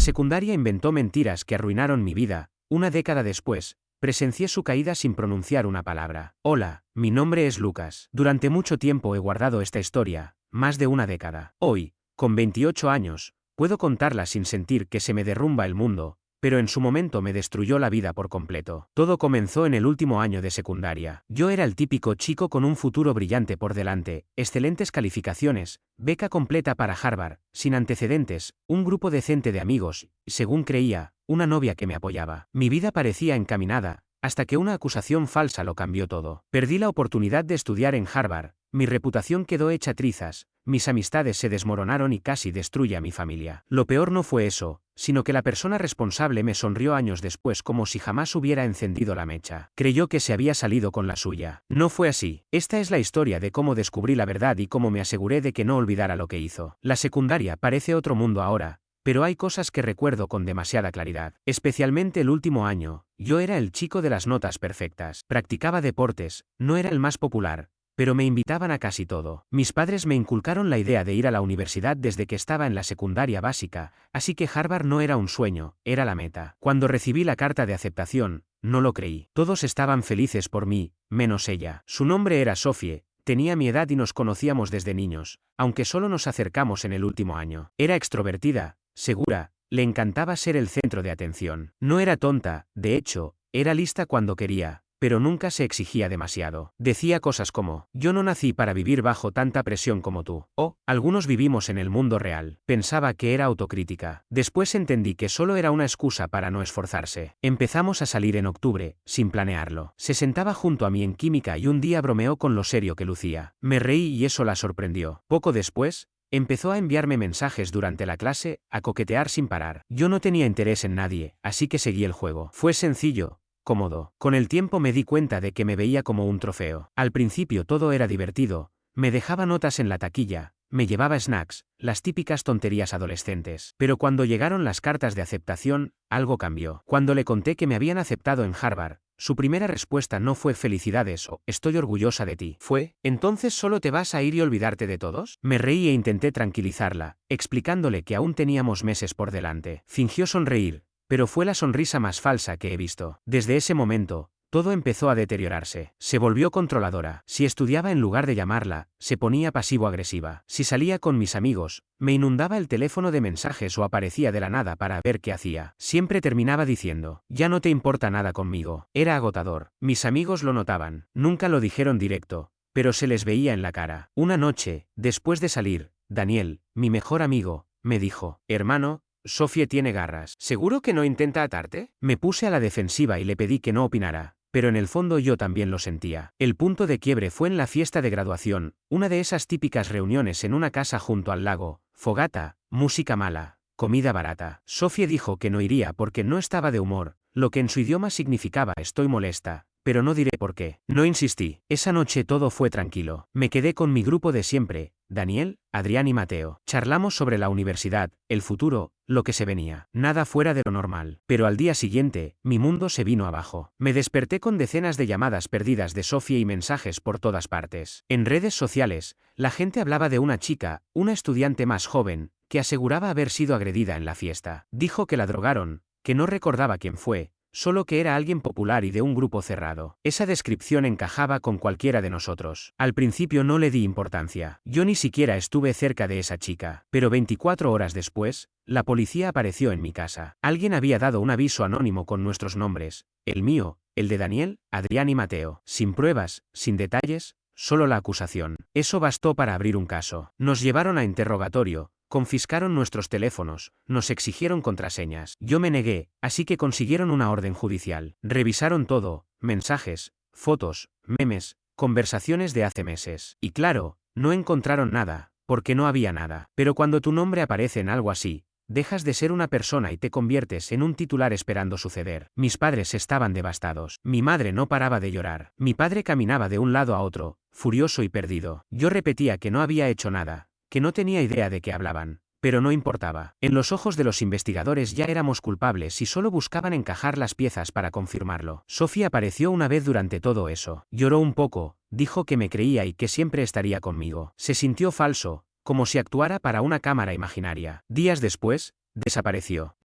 La secundaria inventó mentiras que arruinaron mi vida. Una década después, presencié su caída sin pronunciar una palabra. Hola, mi nombre es Lucas. Durante mucho tiempo he guardado esta historia, más de una década. Hoy, con 28 años, puedo contarla sin sentir que se me derrumba el mundo, pero en su momento me destruyó la vida por completo. Todo comenzó en el último año de secundaria. Yo era el típico chico con un futuro brillante por delante, excelentes calificaciones, beca completa para Harvard, sin antecedentes, un grupo decente de amigos, y según creía, una novia que me apoyaba. Mi vida parecía encaminada, hasta que una acusación falsa lo cambió todo. Perdí la oportunidad de estudiar en Harvard, mi reputación quedó hecha trizas, mis amistades se desmoronaron y casi destruye a mi familia. Lo peor no fue eso, sino que la persona responsable me sonrió años después como si jamás hubiera encendido la mecha. Creyó que se había salido con la suya. No fue así. Esta es la historia de cómo descubrí la verdad y cómo me aseguré de que no olvidara lo que hizo. La secundaria parece otro mundo ahora, pero hay cosas que recuerdo con demasiada claridad. Especialmente el último año, yo era el chico de las notas perfectas. Practicaba deportes, no era el más popular, pero me invitaban a casi todo. Mis padres me inculcaron la idea de ir a la universidad desde que estaba en la secundaria básica, así que Harvard no era un sueño, era la meta. Cuando recibí la carta de aceptación, no lo creí. Todos estaban felices por mí, menos ella. Su nombre era Sophie, tenía mi edad y nos conocíamos desde niños, aunque solo nos acercamos en el último año. Era extrovertida, segura, le encantaba ser el centro de atención. No era tonta, de hecho, era lista cuando quería, pero nunca se exigía demasiado. Decía cosas como, yo no nací para vivir bajo tanta presión como tú. O, algunos vivimos en el mundo real. Pensaba que era autocrítica. Después entendí que solo era una excusa para no esforzarse. Empezamos a salir en octubre, sin planearlo. Se sentaba junto a mí en química y un día bromeó con lo serio que lucía. Me reí y eso la sorprendió. Poco después, empezó a enviarme mensajes durante la clase, a coquetear sin parar. Yo no tenía interés en nadie, así que seguí el juego. Fue sencillo, cómodo. Con el tiempo me di cuenta de que me veía como un trofeo. Al principio todo era divertido, me dejaba notas en la taquilla, me llevaba snacks, las típicas tonterías adolescentes. Pero cuando llegaron las cartas de aceptación, algo cambió. Cuando le conté que me habían aceptado en Harvard, su primera respuesta no fue felicidades o estoy orgullosa de ti. Fue, ¿entonces solo te vas a ir y olvidarte de todos? Me reí e intenté tranquilizarla, explicándole que aún teníamos meses por delante. Fingió sonreír, pero fue la sonrisa más falsa que he visto. Desde ese momento, todo empezó a deteriorarse. Se volvió controladora. Si estudiaba en lugar de llamarla, se ponía pasivo-agresiva. Si salía con mis amigos, me inundaba el teléfono de mensajes o aparecía de la nada para ver qué hacía. Siempre terminaba diciendo, ya no te importa nada conmigo. Era agotador. Mis amigos lo notaban. Nunca lo dijeron directo, pero se les veía en la cara. Una noche, después de salir, Daniel, mi mejor amigo, me dijo, hermano, Sophie tiene garras. ¿Seguro que no intenta atarte? Me puse a la defensiva y le pedí que no opinara, pero en el fondo yo también lo sentía. El punto de quiebre fue en la fiesta de graduación, una de esas típicas reuniones en una casa junto al lago, fogata, música mala, comida barata. Sophie dijo que no iría porque no estaba de humor, lo que en su idioma significaba estoy molesta, pero no diré por qué. No insistí. Esa noche todo fue tranquilo. Me quedé con mi grupo de siempre, Daniel, Adrián y Mateo. Charlamos sobre la universidad, el futuro, lo que se venía. Nada fuera de lo normal. Pero al día siguiente, mi mundo se vino abajo. Me desperté con decenas de llamadas perdidas de Sophie y mensajes por todas partes. En redes sociales, la gente hablaba de una chica, una estudiante más joven, que aseguraba haber sido agredida en la fiesta. Dijo que la drogaron, que no recordaba quién fue, solo que era alguien popular y de un grupo cerrado. Esa descripción encajaba con cualquiera de nosotros. Al principio no le di importancia. Yo ni siquiera estuve cerca de esa chica. Pero 24 horas después, la policía apareció en mi casa. Alguien había dado un aviso anónimo con nuestros nombres, el mío, el de Daniel, Adrián y Mateo. Sin pruebas, sin detalles, solo la acusación. Eso bastó para abrir un caso. Nos llevaron a interrogatorio. Confiscaron nuestros teléfonos, nos exigieron contraseñas. Yo me negué, así que consiguieron una orden judicial. Revisaron todo, mensajes, fotos, memes, conversaciones de hace meses. Y claro, no encontraron nada, porque no había nada. Pero cuando tu nombre aparece en algo así, dejas de ser una persona y te conviertes en un titular esperando suceder. Mis padres estaban devastados. Mi madre no paraba de llorar. Mi padre caminaba de un lado a otro, furioso y perdido. Yo repetía que no había hecho nada, que no tenía idea de qué hablaban, pero no importaba. En los ojos de los investigadores ya éramos culpables y solo buscaban encajar las piezas para confirmarlo. Sophie apareció una vez durante todo eso. Lloró un poco, dijo que me creía y que siempre estaría conmigo. Se sintió falso, como si actuara para una cámara imaginaria. Días después, desapareció.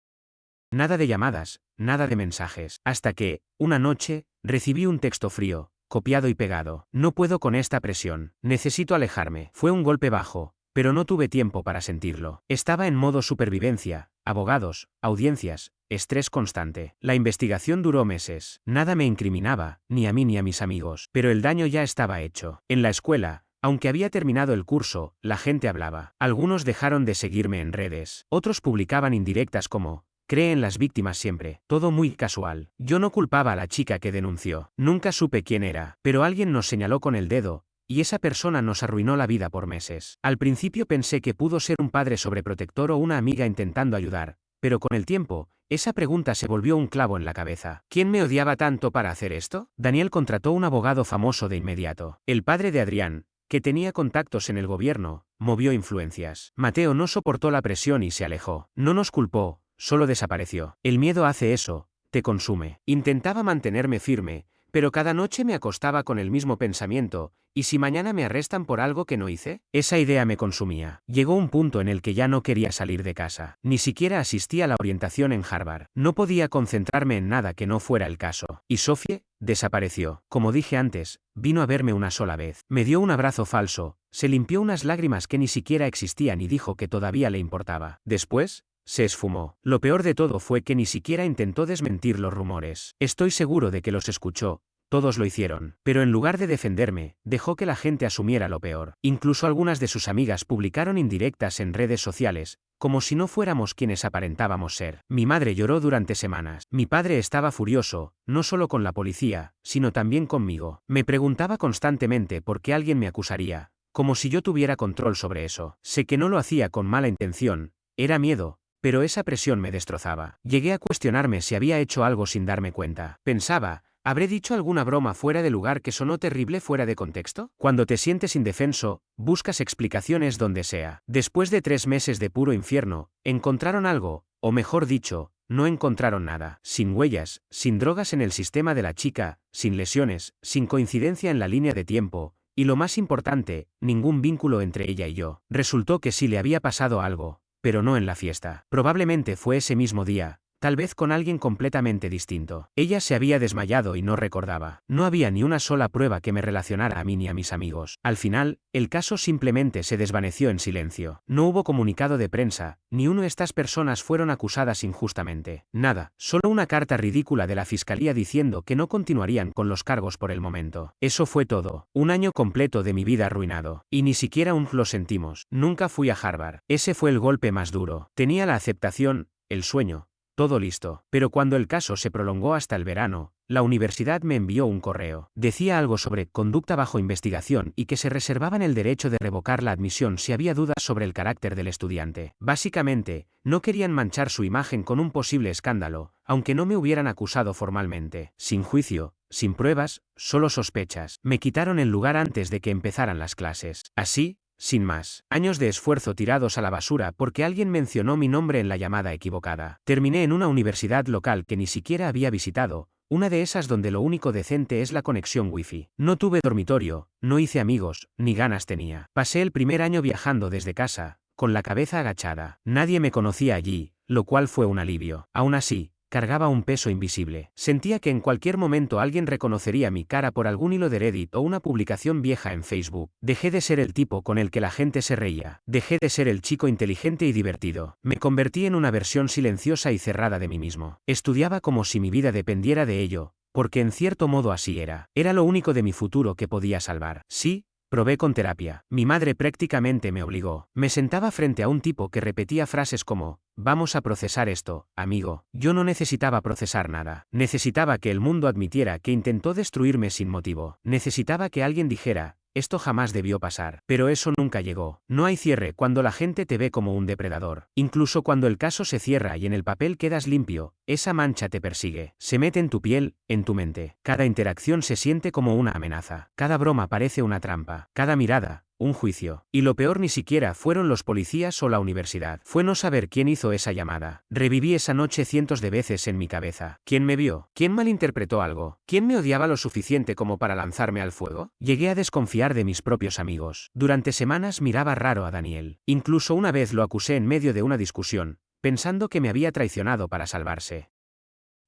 Nada de llamadas, nada de mensajes. Hasta que, una noche, recibí un texto frío, copiado y pegado. No puedo con esta presión. Necesito alejarme. Fue un golpe bajo, pero no tuve tiempo para sentirlo. Estaba en modo supervivencia, abogados, audiencias, estrés constante. La investigación duró meses. Nada me incriminaba, ni a mí ni a mis amigos. Pero el daño ya estaba hecho. En la escuela, aunque había terminado el curso, la gente hablaba. Algunos dejaron de seguirme en redes. Otros publicaban indirectas como: cree en las víctimas siempre. Todo muy casual. Yo no culpaba a la chica que denunció. Nunca supe quién era, pero alguien nos señaló con el dedo, y esa persona nos arruinó la vida por meses. Al principio pensé que pudo ser un padre sobreprotector o una amiga intentando ayudar, pero con el tiempo, esa pregunta se volvió un clavo en la cabeza. ¿Quién me odiaba tanto para hacer esto? Daniel contrató un abogado famoso de inmediato. El padre de Adrián, que tenía contactos en el gobierno, movió influencias. Mateo no soportó la presión y se alejó. No nos culpó, solo desapareció. El miedo hace eso, te consume. Intentaba mantenerme firme, pero cada noche me acostaba con el mismo pensamiento: ¿y si mañana me arrestan por algo que no hice? Esa idea me consumía. Llegó un punto en el que ya no quería salir de casa. Ni siquiera asistí a la orientación en Harvard. No podía concentrarme en nada que no fuera el caso. Y Sophie desapareció. Como dije antes, vino a verme una sola vez. Me dio un abrazo falso, se limpió unas lágrimas que ni siquiera existían y dijo que todavía le importaba. Después, se esfumó. Lo peor de todo fue que ni siquiera intentó desmentir los rumores. Estoy seguro de que los escuchó. Todos lo hicieron. Pero en lugar de defenderme, dejó que la gente asumiera lo peor. Incluso algunas de sus amigas publicaron indirectas en redes sociales, como si no fuéramos quienes aparentábamos ser. Mi madre lloró durante semanas. Mi padre estaba furioso, no solo con la policía, sino también conmigo. Me preguntaba constantemente por qué alguien me acusaría, como si yo tuviera control sobre eso. Sé que no lo hacía con mala intención, era miedo, pero esa presión me destrozaba. Llegué a cuestionarme si había hecho algo sin darme cuenta. Pensaba: ¿habré dicho alguna broma fuera de lugar que sonó terrible fuera de contexto? Cuando te sientes indefenso, buscas explicaciones donde sea. Después de 3 meses de puro infierno, encontraron algo, o mejor dicho, no encontraron nada. Sin huellas, sin drogas en el sistema de la chica, sin lesiones, sin coincidencia en la línea de tiempo, y lo más importante, ningún vínculo entre ella y yo. Resultó que sí le había pasado algo, pero no en la fiesta. Probablemente fue ese mismo día, tal vez con alguien completamente distinto. Ella se había desmayado y no recordaba. No había ni una sola prueba que me relacionara a mí ni a mis amigos. Al final, el caso simplemente se desvaneció en silencio. No hubo comunicado de prensa, ni uno de estas personas fueron acusadas injustamente. Nada, solo una carta ridícula de la fiscalía diciendo que no continuarían con los cargos por el momento. Eso fue todo. Un año completo de mi vida arruinado. Y ni siquiera aún lo sentimos. Nunca fui a Harvard. Ese fue el golpe más duro. Tenía la aceptación, el sueño, todo listo. Pero cuando el caso se prolongó hasta el verano, la universidad me envió un correo. Decía algo sobre conducta bajo investigación y que se reservaban el derecho de revocar la admisión si había dudas sobre el carácter del estudiante. Básicamente, no querían manchar su imagen con un posible escándalo, aunque no me hubieran acusado formalmente. Sin juicio, sin pruebas, solo sospechas. Me quitaron el lugar antes de que empezaran las clases. Así, sin más. Años de esfuerzo tirados a la basura porque alguien mencionó mi nombre en la llamada equivocada. Terminé en una universidad local que ni siquiera había visitado, una de esas donde lo único decente es la conexión wifi. No tuve dormitorio, no hice amigos, ni ganas tenía. Pasé el primer año viajando desde casa, con la cabeza agachada. Nadie me conocía allí, lo cual fue un alivio. Aún así, cargaba un peso invisible. Sentía que en cualquier momento alguien reconocería mi cara por algún hilo de Reddit o una publicación vieja en Facebook. Dejé de ser el tipo con el que la gente se reía. Dejé de ser el chico inteligente y divertido. Me convertí en una versión silenciosa y cerrada de mí mismo. Estudiaba como si mi vida dependiera de ello, porque en cierto modo así era. Era lo único de mi futuro que podía salvar. Sí, probé con terapia. Mi madre prácticamente me obligó. Me sentaba frente a un tipo que repetía frases como: vamos a procesar esto, amigo. Yo no necesitaba procesar nada. Necesitaba que el mundo admitiera que intentó destruirme sin motivo. Necesitaba que alguien dijera: esto jamás debió pasar. Pero eso nunca llegó. No hay cierre cuando la gente te ve como un depredador. Incluso cuando el caso se cierra y en el papel quedas limpio, esa mancha te persigue. Se mete en tu piel, en tu mente. Cada interacción se siente como una amenaza. Cada broma parece una trampa. Cada mirada, un juicio. Y lo peor ni siquiera fueron los policías o la universidad. Fue no saber quién hizo esa llamada. Reviví esa noche cientos de veces en mi cabeza. ¿Quién me vio? ¿Quién malinterpretó algo? ¿Quién me odiaba lo suficiente como para lanzarme al fuego? Llegué a desconfiar de mis propios amigos. Durante semanas miraba raro a Daniel. Incluso una vez lo acusé en medio de una discusión, pensando que me había traicionado para salvarse.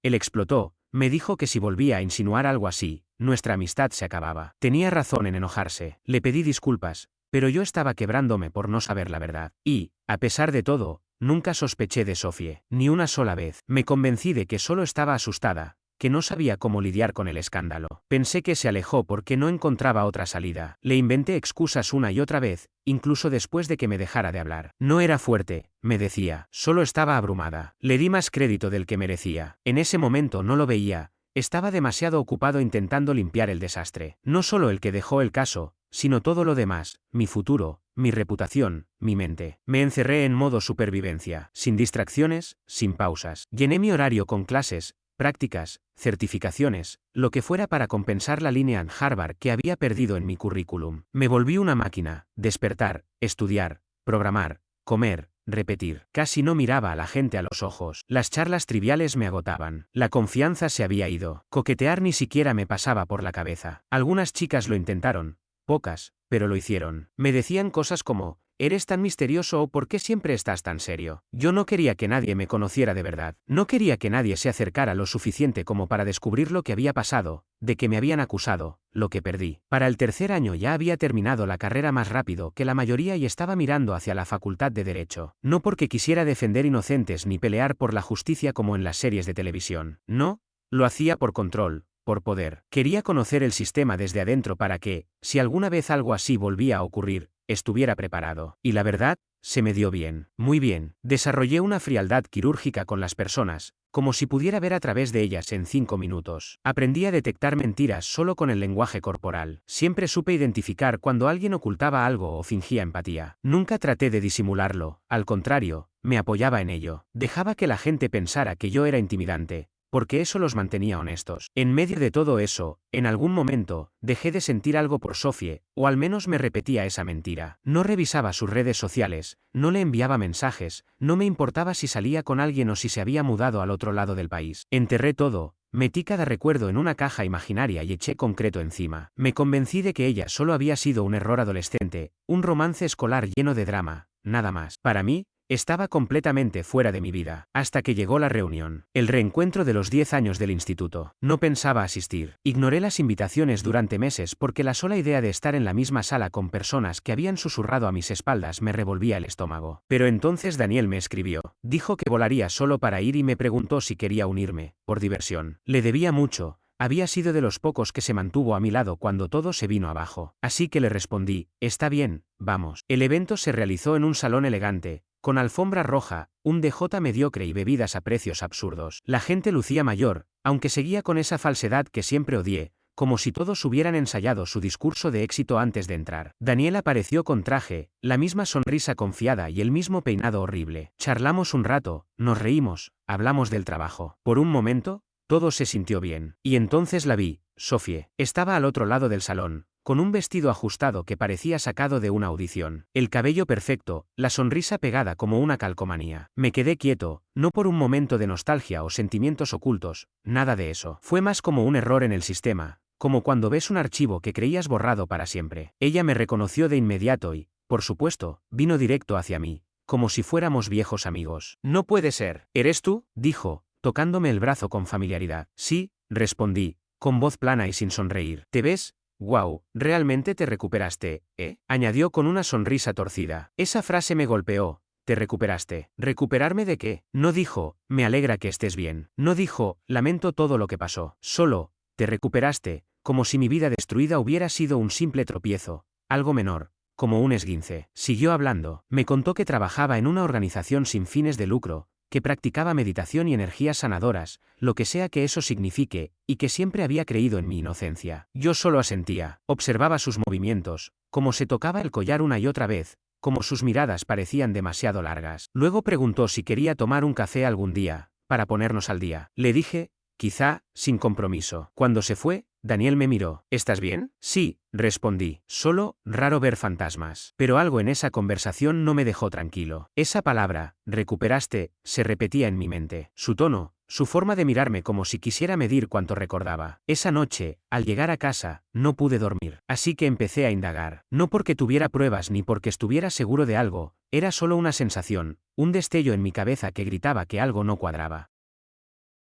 Él explotó, me dijo que si volvía a insinuar algo así, nuestra amistad se acababa. Tenía razón en enojarse. Le pedí disculpas, pero yo estaba quebrándome por no saber la verdad. Y, a pesar de todo, nunca sospeché de Sofie, ni una sola vez. Me convencí de que solo estaba asustada, que no sabía cómo lidiar con el escándalo. Pensé que se alejó porque no encontraba otra salida. Le inventé excusas una y otra vez, incluso después de que me dejara de hablar. No era fuerte, me decía, solo estaba abrumada. Le di más crédito del que merecía. En ese momento no lo veía, estaba demasiado ocupado intentando limpiar el desastre. No solo el que dejó el caso, sino todo lo demás, mi futuro, mi reputación, mi mente. Me encerré en modo supervivencia, sin distracciones, sin pausas. Llené mi horario con clases, prácticas, certificaciones, lo que fuera para compensar la línea en Harvard que había perdido en mi currículum. Me volví una máquina, despertar, estudiar, programar, comer, repetir. Casi no miraba a la gente a los ojos. Las charlas triviales me agotaban. La confianza se había ido. Coquetear ni siquiera me pasaba por la cabeza. Algunas chicas lo intentaron, pocas, pero lo hicieron. Me decían cosas como, ¿eres tan misterioso o por qué siempre estás tan serio? Yo no quería que nadie me conociera de verdad. No quería que nadie se acercara lo suficiente como para descubrir lo que había pasado, de que me habían acusado, lo que perdí. Para el tercer año ya había terminado la carrera más rápido que la mayoría y estaba mirando hacia la facultad de Derecho. No porque quisiera defender inocentes ni pelear por la justicia como en las series de televisión. No, lo hacía por control, por poder. Quería conocer el sistema desde adentro para que, si alguna vez algo así volvía a ocurrir, estuviera preparado. Y la verdad, se me dio bien, muy bien. Desarrollé una frialdad quirúrgica con las personas, como si pudiera ver a través de ellas en 5 minutos. Aprendí a detectar mentiras solo con el lenguaje corporal. Siempre supe identificar cuando alguien ocultaba algo o fingía empatía. Nunca traté de disimularlo, al contrario, me apoyaba en ello. Dejaba que la gente pensara que yo era intimidante, porque eso los mantenía honestos. En medio de todo eso, en algún momento, dejé de sentir algo por Sofie, o al menos me repetía esa mentira. No revisaba sus redes sociales, no le enviaba mensajes, no me importaba si salía con alguien o si se había mudado al otro lado del país. Enterré todo, metí cada recuerdo en una caja imaginaria y eché concreto encima. Me convencí de que ella solo había sido un error adolescente, un romance escolar lleno de drama, nada más. Para mí, estaba completamente fuera de mi vida, hasta que llegó la reunión, el reencuentro de los 10 años del instituto. No pensaba asistir. Ignoré las invitaciones durante meses porque la sola idea de estar en la misma sala con personas que habían susurrado a mis espaldas me revolvía el estómago. Pero entonces Daniel me escribió. Dijo que volaría solo para ir y me preguntó si quería unirme, por diversión. Le debía mucho. Había sido de los pocos que se mantuvo a mi lado cuando todo se vino abajo. Así que le respondí, está bien, vamos. El evento se realizó en un salón elegante, con alfombra roja, un DJ mediocre y bebidas a precios absurdos. La gente lucía mayor, aunque seguía con esa falsedad que siempre odié, como si todos hubieran ensayado su discurso de éxito antes de entrar. Daniel apareció con traje, la misma sonrisa confiada y el mismo peinado horrible. Charlamos un rato, nos reímos, hablamos del trabajo. Por un momento, todo se sintió bien. Y entonces la vi, Sofie. Estaba al otro lado del salón, con un vestido ajustado que parecía sacado de una audición. El cabello perfecto, la sonrisa pegada como una calcomanía. Me quedé quieto, no por un momento de nostalgia o sentimientos ocultos, nada de eso. Fue más como un error en el sistema, como cuando ves un archivo que creías borrado para siempre. Ella me reconoció de inmediato y, por supuesto, vino directo hacia mí, como si fuéramos viejos amigos. No puede ser. ¿Eres tú?, dijo, tocándome el brazo con familiaridad. Sí, respondí, con voz plana y sin sonreír. ¿Te ves? Wow, realmente te recuperaste, ¿eh? Añadió con una sonrisa torcida. Esa frase me golpeó. ¿Te recuperaste? ¿Recuperarme de qué? No dijo, me alegra que estés bien. No dijo, lamento todo lo que pasó. Solo, te recuperaste, como si mi vida destruida hubiera sido un simple tropiezo, algo menor, como un esguince. Siguió hablando. Me contó que trabajaba en una organización sin fines de lucro, que practicaba meditación y energías sanadoras, lo que sea que eso signifique, y que siempre había creído en mi inocencia. Yo solo asentía, observaba sus movimientos, cómo se tocaba el collar una y otra vez, como sus miradas parecían demasiado largas. Luego preguntó si quería tomar un café algún día, para ponernos al día. Le dije, quizá, sin compromiso. Cuando se fue, Daniel me miró. ¿Estás bien? Sí, respondí. Solo, raro ver fantasmas. Pero algo en esa conversación no me dejó tranquilo. Esa palabra, recuperaste, se repetía en mi mente. Su tono, su forma de mirarme como si quisiera medir cuánto recordaba. Esa noche, al llegar a casa, no pude dormir. Así que empecé a indagar. No porque tuviera pruebas ni porque estuviera seguro de algo, era solo una sensación, un destello en mi cabeza que gritaba que algo no cuadraba.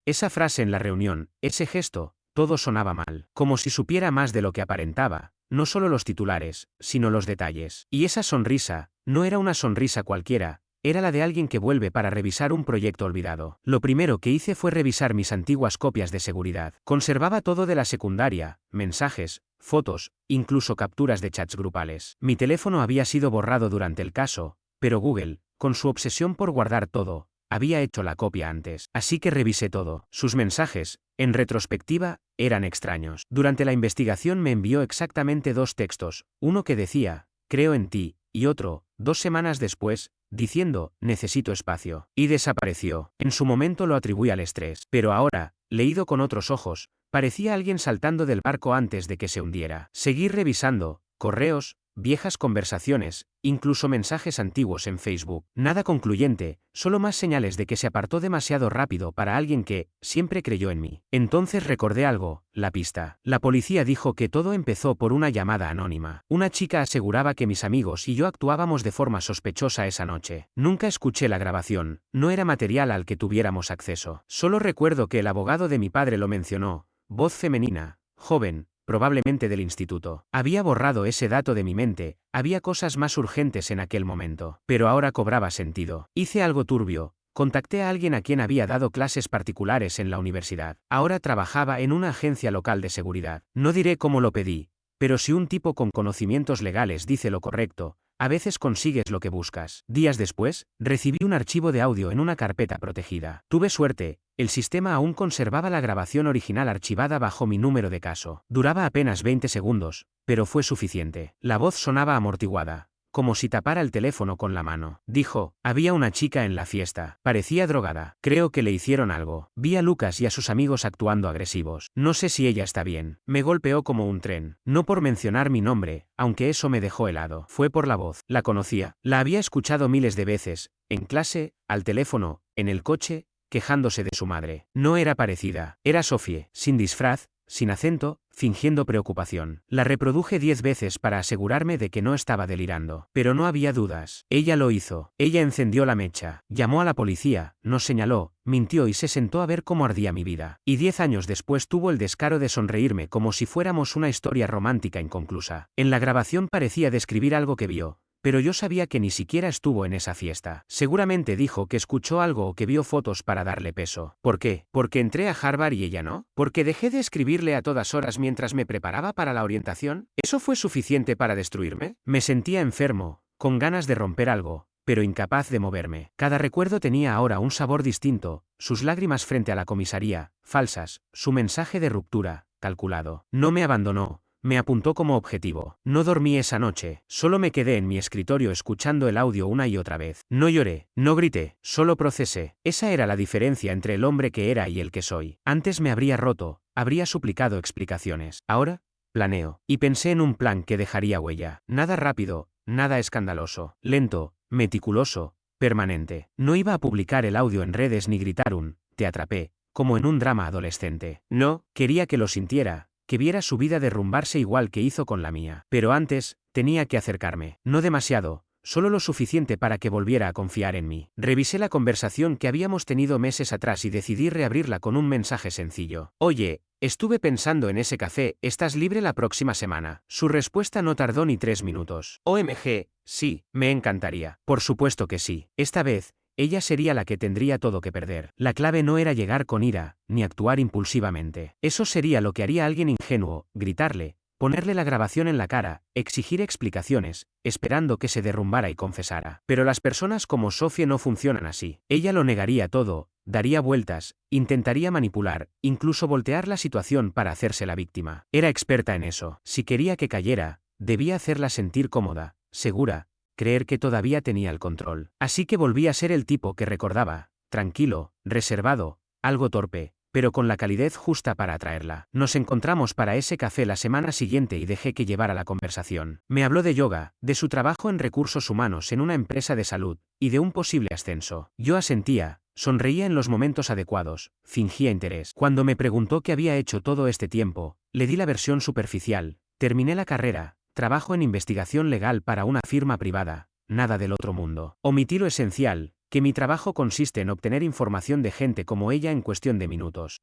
Esa frase en la reunión, ese gesto, todo sonaba mal, como si supiera más de lo que aparentaba, no solo los titulares, sino los detalles. Y esa sonrisa, no era una sonrisa cualquiera, era la de alguien que vuelve para revisar un proyecto olvidado. Lo primero que hice fue revisar mis antiguas copias de seguridad. Conservaba todo de la secundaria, mensajes, fotos, incluso capturas de chats grupales. Mi teléfono había sido borrado durante el caso, pero Google, con su obsesión por guardar todo, había hecho la copia antes. Así que revisé todo. Sus mensajes, en retrospectiva, eran extraños. Durante la investigación me envió exactamente 2 textos, uno que decía, creo en ti, y otro, 2 semanas después, diciendo, necesito espacio. Y desapareció. En su momento lo atribuí al estrés. Pero ahora, leído con otros ojos, parecía alguien saltando del barco antes de que se hundiera. Seguí revisando, correos, viejas conversaciones, incluso mensajes antiguos en Facebook. Nada concluyente, solo más señales de que se apartó demasiado rápido para alguien que siempre creyó en mí. Entonces recordé algo, la pista. La policía dijo que todo empezó por una llamada anónima. Una chica aseguraba que mis amigos y yo actuábamos de forma sospechosa esa noche. Nunca escuché la grabación, no era material al que tuviéramos acceso. Solo recuerdo que el abogado de mi padre lo mencionó, voz femenina, joven, probablemente del instituto. Había borrado ese dato de mi mente, había cosas más urgentes en aquel momento. Pero ahora cobraba sentido. Hice algo turbio, contacté a alguien a quien había dado clases particulares en la universidad. Ahora trabajaba en una agencia local de seguridad. No diré cómo lo pedí, pero si un tipo con conocimientos legales dice lo correcto, a veces consigues lo que buscas. Días después, recibí un archivo de audio en una carpeta protegida. Tuve suerte, el sistema aún conservaba la grabación original archivada bajo mi número de caso. Duraba apenas 20 segundos, pero fue suficiente. La voz sonaba amortiguada, como si tapara el teléfono con la mano. Dijo, había una chica en la fiesta. Parecía drogada. Creo que le hicieron algo. Vi a Lucas y a sus amigos actuando agresivos. No sé si ella está bien. Me golpeó como un tren. No por mencionar mi nombre, aunque eso me dejó helado. Fue por la voz. La conocía. La había escuchado miles de veces, en clase, al teléfono, en el coche, quejándose de su madre. No era parecida. Era Sophie, sin disfraz, sin acento, fingiendo preocupación. La reproduje 10 veces para asegurarme de que no estaba delirando. Pero no había dudas. Ella lo hizo. Ella encendió la mecha. Llamó a la policía, nos señaló, mintió y se sentó a ver cómo ardía mi vida. Y 10 años después tuvo el descaro de sonreírme como si fuéramos una historia romántica inconclusa. En la grabación parecía describir algo que vio, pero yo sabía que ni siquiera estuvo en esa fiesta. Seguramente dijo que escuchó algo o que vio fotos para darle peso. ¿Por qué? ¿Porque entré a Harvard y ella no? ¿Porque dejé de escribirle a todas horas mientras me preparaba para la orientación? ¿Eso fue suficiente para destruirme? Me sentía enfermo, con ganas de romper algo, pero incapaz de moverme. Cada recuerdo tenía ahora un sabor distinto, sus lágrimas frente a la comisaría, falsas, su mensaje de ruptura, calculado. No me abandonó. Me apuntó como objetivo. No dormí esa noche, solo me quedé en mi escritorio escuchando el audio una y otra vez. No lloré, no grité, solo procesé. Esa era la diferencia entre el hombre que era y el que soy. Antes me habría roto, habría suplicado explicaciones. Ahora, planeo. Y pensé en un plan que dejaría huella. Nada rápido, nada escandaloso. Lento, meticuloso, permanente. No iba a publicar el audio en redes ni gritar un «te atrapé», como en un drama adolescente. No, quería que lo sintiera, que viera su vida derrumbarse igual que hizo con la mía. Pero antes, tenía que acercarme. No demasiado, solo lo suficiente para que volviera a confiar en mí. Revisé la conversación que habíamos tenido meses atrás y decidí reabrirla con un mensaje sencillo. Oye, estuve pensando en ese café, ¿estás libre la próxima semana? Su respuesta no tardó ni 3 minutos. OMG, sí, me encantaría. Por supuesto que sí. Esta vez, ella sería la que tendría todo que perder. La clave no era llegar con ira, ni actuar impulsivamente. Eso sería lo que haría alguien ingenuo, gritarle, ponerle la grabación en la cara, exigir explicaciones, esperando que se derrumbara y confesara. Pero las personas como Sophie no funcionan así. Ella lo negaría todo, daría vueltas, intentaría manipular, incluso voltear la situación para hacerse la víctima. Era experta en eso. Si quería que cayera, debía hacerla sentir cómoda, segura, creer que todavía tenía el control. Así que volví a ser el tipo que recordaba, tranquilo, reservado, algo torpe, pero con la calidez justa para atraerla. Nos encontramos para ese café la semana siguiente y dejé que llevara la conversación. Me habló de yoga, de su trabajo en recursos humanos en una empresa de salud, y de un posible ascenso. Yo asentía, sonreía en los momentos adecuados, fingía interés. Cuando me preguntó qué había hecho todo este tiempo, le di la versión superficial. Terminé la carrera. Trabajo en investigación legal para una firma privada, nada del otro mundo. Omití lo esencial, que mi trabajo consiste en obtener información de gente como ella en cuestión de minutos.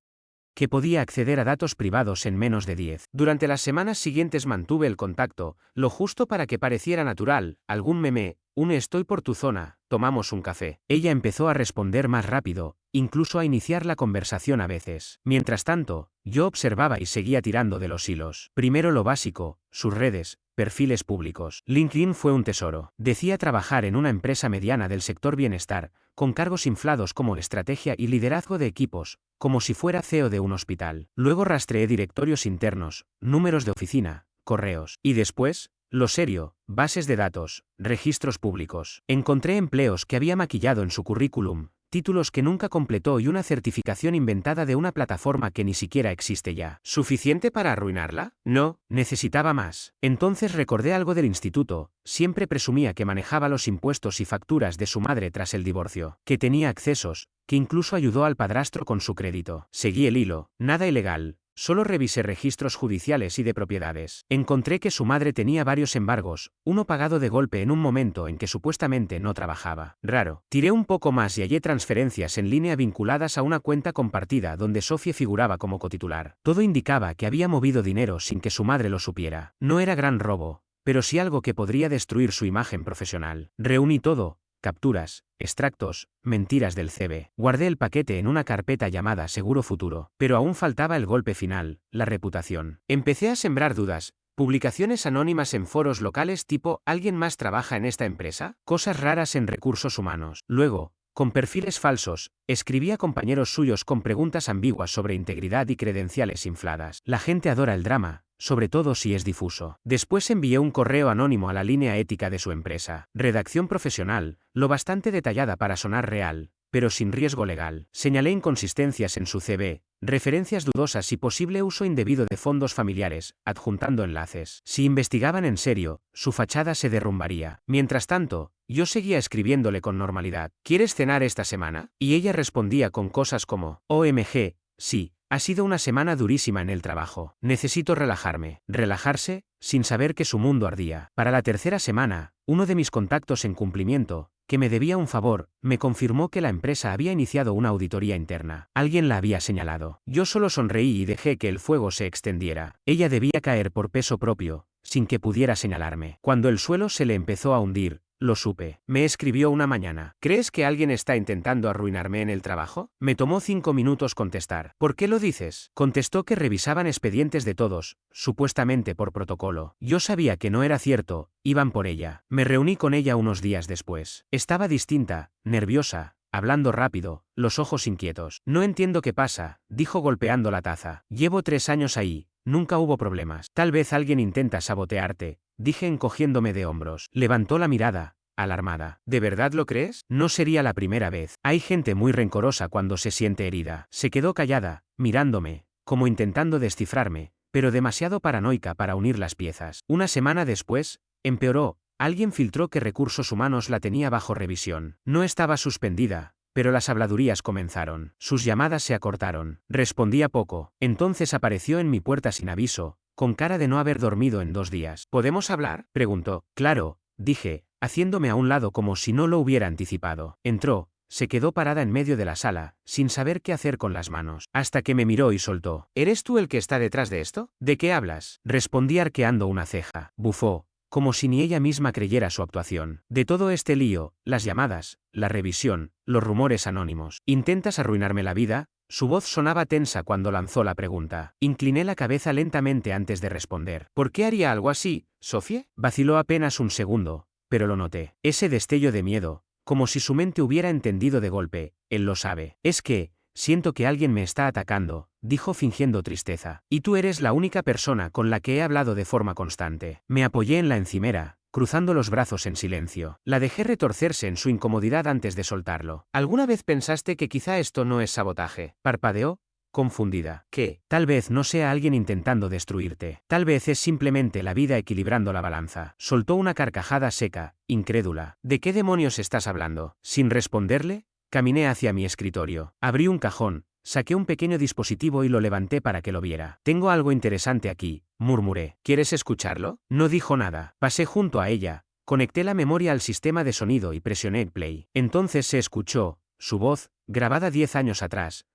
Que podía acceder a datos privados en menos de 10. Durante las semanas siguientes mantuve el contacto, lo justo para que pareciera natural, algún meme, un estoy por tu zona, tomamos un café. Ella empezó a responder más rápido, incluso a iniciar la conversación a veces. Mientras tanto, yo observaba y seguía tirando de los hilos. Primero lo básico, sus redes, perfiles públicos. LinkedIn fue un tesoro. Decía trabajar en una empresa mediana del sector bienestar, con cargos inflados como estrategia y liderazgo de equipos, como si fuera CEO de un hospital. Luego rastreé directorios internos, números de oficina, correos. Y después, lo serio, bases de datos, registros públicos. Encontré empleos que había maquillado en su currículum, títulos que nunca completó y una certificación inventada de una plataforma que ni siquiera existe ya. ¿Suficiente para arruinarla? No, necesitaba más. Entonces recordé algo del instituto, siempre presumía que manejaba los impuestos y facturas de su madre tras el divorcio, que tenía accesos, que incluso ayudó al padrastro con su crédito. Seguí el hilo, nada ilegal. Solo revisé registros judiciales y de propiedades. Encontré que su madre tenía varios embargos, uno pagado de golpe en un momento en que supuestamente no trabajaba. Raro. Tiré un poco más y hallé transferencias en línea vinculadas a una cuenta compartida donde Sofía figuraba como cotitular. Todo indicaba que había movido dinero sin que su madre lo supiera. No era gran robo, pero sí algo que podría destruir su imagen profesional. Reuní todo. Capturas, extractos, mentiras del CB. Guardé el paquete en una carpeta llamada Seguro Futuro, pero aún faltaba el golpe final, la reputación. Empecé a sembrar dudas. Publicaciones anónimas en foros locales tipo ¿alguien más trabaja en esta empresa? Cosas raras en recursos humanos. Luego, con perfiles falsos, escribí a compañeros suyos con preguntas ambiguas sobre integridad y credenciales infladas. La gente adora el drama, sobre todo si es difuso. Después envié un correo anónimo a la línea ética de su empresa. Redacción profesional, lo bastante detallada para sonar real, pero sin riesgo legal. Señalé inconsistencias en su CV, referencias dudosas y posible uso indebido de fondos familiares, adjuntando enlaces. Si investigaban en serio, su fachada se derrumbaría. Mientras tanto, yo seguía escribiéndole con normalidad. ¿Quieres cenar esta semana? Y ella respondía con cosas como, OMG, sí. Ha sido una semana durísima en el trabajo. Necesito relajarme. Relajarse, sin saber que su mundo ardía. Para la tercera semana, uno de mis contactos en cumplimiento, que me debía un favor, me confirmó que la empresa había iniciado una auditoría interna. Alguien la había señalado. Yo solo sonreí y dejé que el fuego se extendiera. Ella debía caer por peso propio, sin que pudiera señalarme. Cuando el suelo se le empezó a hundir, lo supe. Me escribió una mañana. ¿Crees que alguien está intentando arruinarme en el trabajo? Me tomó 5 minutos contestar. ¿Por qué lo dices? Contestó que revisaban expedientes de todos, supuestamente por protocolo. Yo sabía que no era cierto, iban por ella. Me reuní con ella unos días después. Estaba distinta, nerviosa, hablando rápido, los ojos inquietos. No entiendo qué pasa, dijo golpeando la taza. Llevo 3 años ahí. Nunca hubo problemas. Tal vez alguien intenta sabotearte, dije encogiéndome de hombros. Levantó la mirada, alarmada. ¿De verdad lo crees? No sería la primera vez. Hay gente muy rencorosa cuando se siente herida. Se quedó callada, mirándome, como intentando descifrarme, pero demasiado paranoica para unir las piezas. Una semana después, empeoró. Alguien filtró que Recursos Humanos la tenía bajo revisión. No estaba suspendida, pero las habladurías comenzaron. Sus llamadas se acortaron. Respondía poco. Entonces apareció en mi puerta sin aviso, con cara de no haber dormido en 2 días. ¿Podemos hablar? Preguntó. Claro, dije, haciéndome a un lado como si no lo hubiera anticipado. Entró, se quedó parada en medio de la sala, sin saber qué hacer con las manos, hasta que me miró y soltó. ¿Eres tú el que está detrás de esto? ¿De qué hablas? Respondí arqueando una ceja. Bufó, como si ni ella misma creyera su actuación. De todo este lío, las llamadas, la revisión, los rumores anónimos. ¿Intentas arruinarme la vida? Su voz sonaba tensa cuando lanzó la pregunta. Incliné la cabeza lentamente antes de responder. ¿Por qué haría algo así, Sofía? Vaciló apenas un segundo, pero lo noté. Ese destello de miedo, como si su mente hubiera entendido de golpe. Él lo sabe. Es que, siento que alguien me está atacando, dijo fingiendo tristeza. Y tú eres la única persona con la que he hablado de forma constante. Me apoyé en la encimera, cruzando los brazos en silencio. La dejé retorcerse en su incomodidad antes de soltarlo. ¿Alguna vez pensaste que quizá esto no es sabotaje? Parpadeó, confundida. ¿Qué? Tal vez no sea alguien intentando destruirte. Tal vez es simplemente la vida equilibrando la balanza. Soltó una carcajada seca, incrédula. ¿De qué demonios estás hablando? Sin responderle, caminé hacia mi escritorio. Abrí un cajón, saqué un pequeño dispositivo y lo levanté para que lo viera. Tengo algo interesante aquí, murmuré. ¿Quieres escucharlo? No dijo nada. Pasé junto a ella, Conecté la memoria al sistema de sonido y presioné play. Entonces se escuchó su voz, grabada 10 años atrás,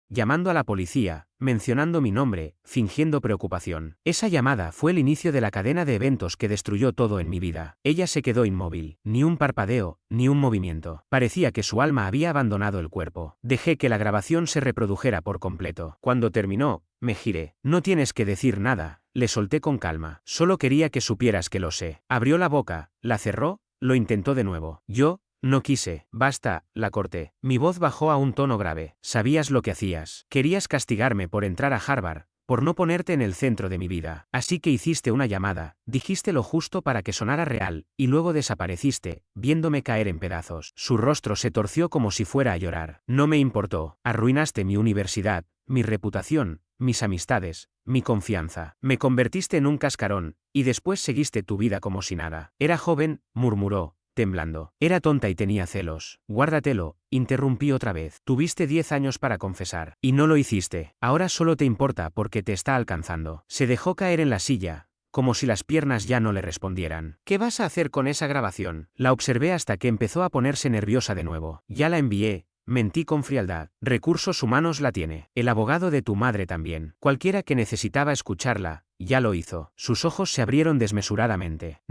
llamando a la policía, mencionando mi nombre, fingiendo preocupación. Esa llamada fue el inicio de la cadena de eventos que destruyó todo en mi vida. Ella se quedó inmóvil, ni un parpadeo, ni un movimiento. Parecía que su alma había abandonado el cuerpo. Dejé que la grabación se reprodujera por completo. Cuando terminó, me giré. No tienes que decir nada, le solté con calma. Solo quería que supieras que lo sé. Abrió la boca, la cerró, lo intentó de nuevo. Yo no quise. Basta, la corté. Mi voz bajó a un tono grave. Sabías lo que hacías. Querías castigarme por entrar a Harvard, por no ponerte en el centro de mi vida. Así que hiciste una llamada, dijiste lo justo para que sonara real, y luego desapareciste, viéndome caer en pedazos. Su rostro se torció como si fuera a llorar. No me importó. Arruinaste mi universidad, mi reputación, mis amistades, mi confianza. Me convertiste en un cascarón, y después seguiste tu vida como si nada. Era joven, murmuró, temblando. Era tonta y tenía celos. Guárdatelo, interrumpí otra vez. Tuviste 10 años para confesar. Y no lo hiciste. Ahora solo te importa porque te está alcanzando. Se dejó caer en la silla, como si las piernas ya no le respondieran. ¿Qué vas a hacer con esa grabación? La observé hasta que empezó a ponerse nerviosa de nuevo. Ya la envié. Mentí con frialdad. Recursos Humanos la tiene. El abogado de tu madre también. Cualquiera que necesitaba escucharla, ya lo hizo. Sus ojos se abrieron desmesuradamente.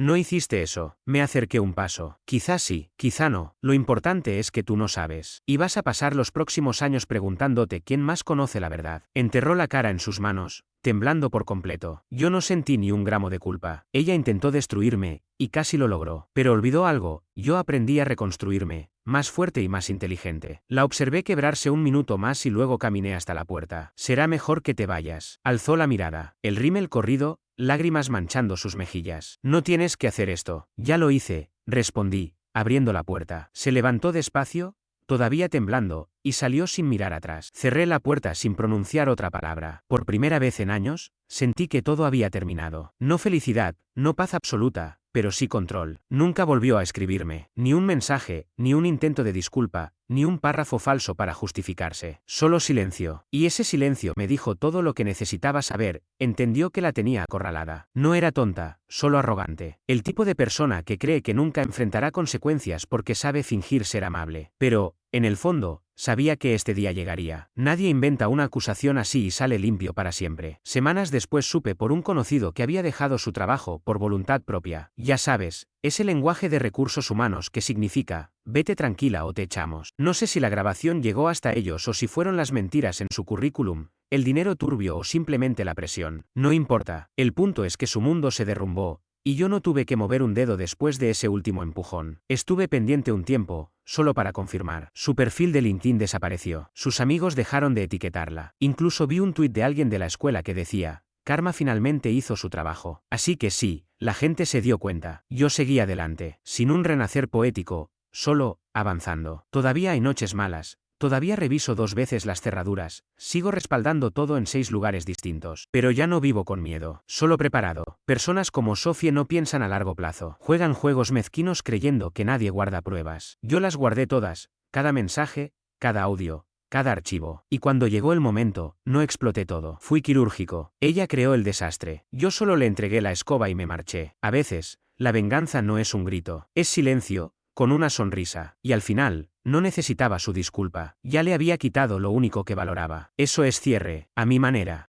No hiciste eso. Me acerqué un paso. Quizás sí, quizá no. Lo importante es que tú no sabes. Y vas a pasar los próximos años preguntándote quién más conoce la verdad. Enterró la cara en sus manos, temblando por completo. Yo no sentí ni un gramo de culpa. Ella intentó destruirme, y casi lo logró. Pero olvidó algo. Yo aprendí a reconstruirme, más fuerte y más inteligente. La observé quebrarse un minuto más y luego caminé hasta la puerta. Será mejor que te vayas. Alzó la mirada. El rímel corrido, lágrimas manchando sus mejillas. No tienes que hacer esto. Ya lo hice, respondí, abriendo la puerta. Se levantó despacio, todavía temblando, y salió sin mirar atrás. Cerré la puerta sin pronunciar otra palabra. Por primera vez en años, sentí que todo había terminado. No felicidad, no paz absoluta, pero sí control. Nunca volvió a escribirme, ni un mensaje, ni un intento de disculpa, ni un párrafo falso para justificarse. Solo silencio. Y ese silencio me dijo todo lo que necesitaba saber. Entendió que la tenía acorralada. No era tonta, solo arrogante. El tipo de persona que cree que nunca enfrentará consecuencias porque sabe fingir ser amable. Pero, en el fondo, sabía que este día llegaría. Nadie inventa una acusación así y sale limpio para siempre. Semanas después supe por un conocido que había dejado su trabajo por voluntad propia. Ya sabes, ese lenguaje de recursos humanos que significa, vete tranquila o te echamos. No sé si la grabación llegó hasta ellos o si fueron las mentiras en su currículum, el dinero turbio o simplemente la presión. No importa. El punto es que su mundo se derrumbó, y yo no tuve que mover un dedo después de ese último empujón. Estuve pendiente un tiempo, solo para confirmar. Su perfil de LinkedIn desapareció. Sus amigos dejaron de etiquetarla. Incluso vi un tuit de alguien de la escuela que decía, Karma finalmente hizo su trabajo. Así que sí, la gente se dio cuenta. Yo seguí adelante, sin un renacer poético, solo, avanzando. Todavía hay noches malas. Todavía reviso 2 veces las cerraduras, sigo respaldando todo en 6 lugares distintos. Pero ya no vivo con miedo, solo preparado. Personas como Sofie no piensan a largo plazo. Juegan juegos mezquinos creyendo que nadie guarda pruebas. Yo las guardé todas, cada mensaje, cada audio, cada archivo. Y cuando llegó el momento, no exploté todo. Fui quirúrgico. Ella creó el desastre. Yo solo le entregué la escoba y me marché. A veces, la venganza no es un grito, es silencio, con una sonrisa. Y al final, no necesitaba su disculpa. Ya le había quitado lo único que valoraba. Eso es cierre, a mi manera.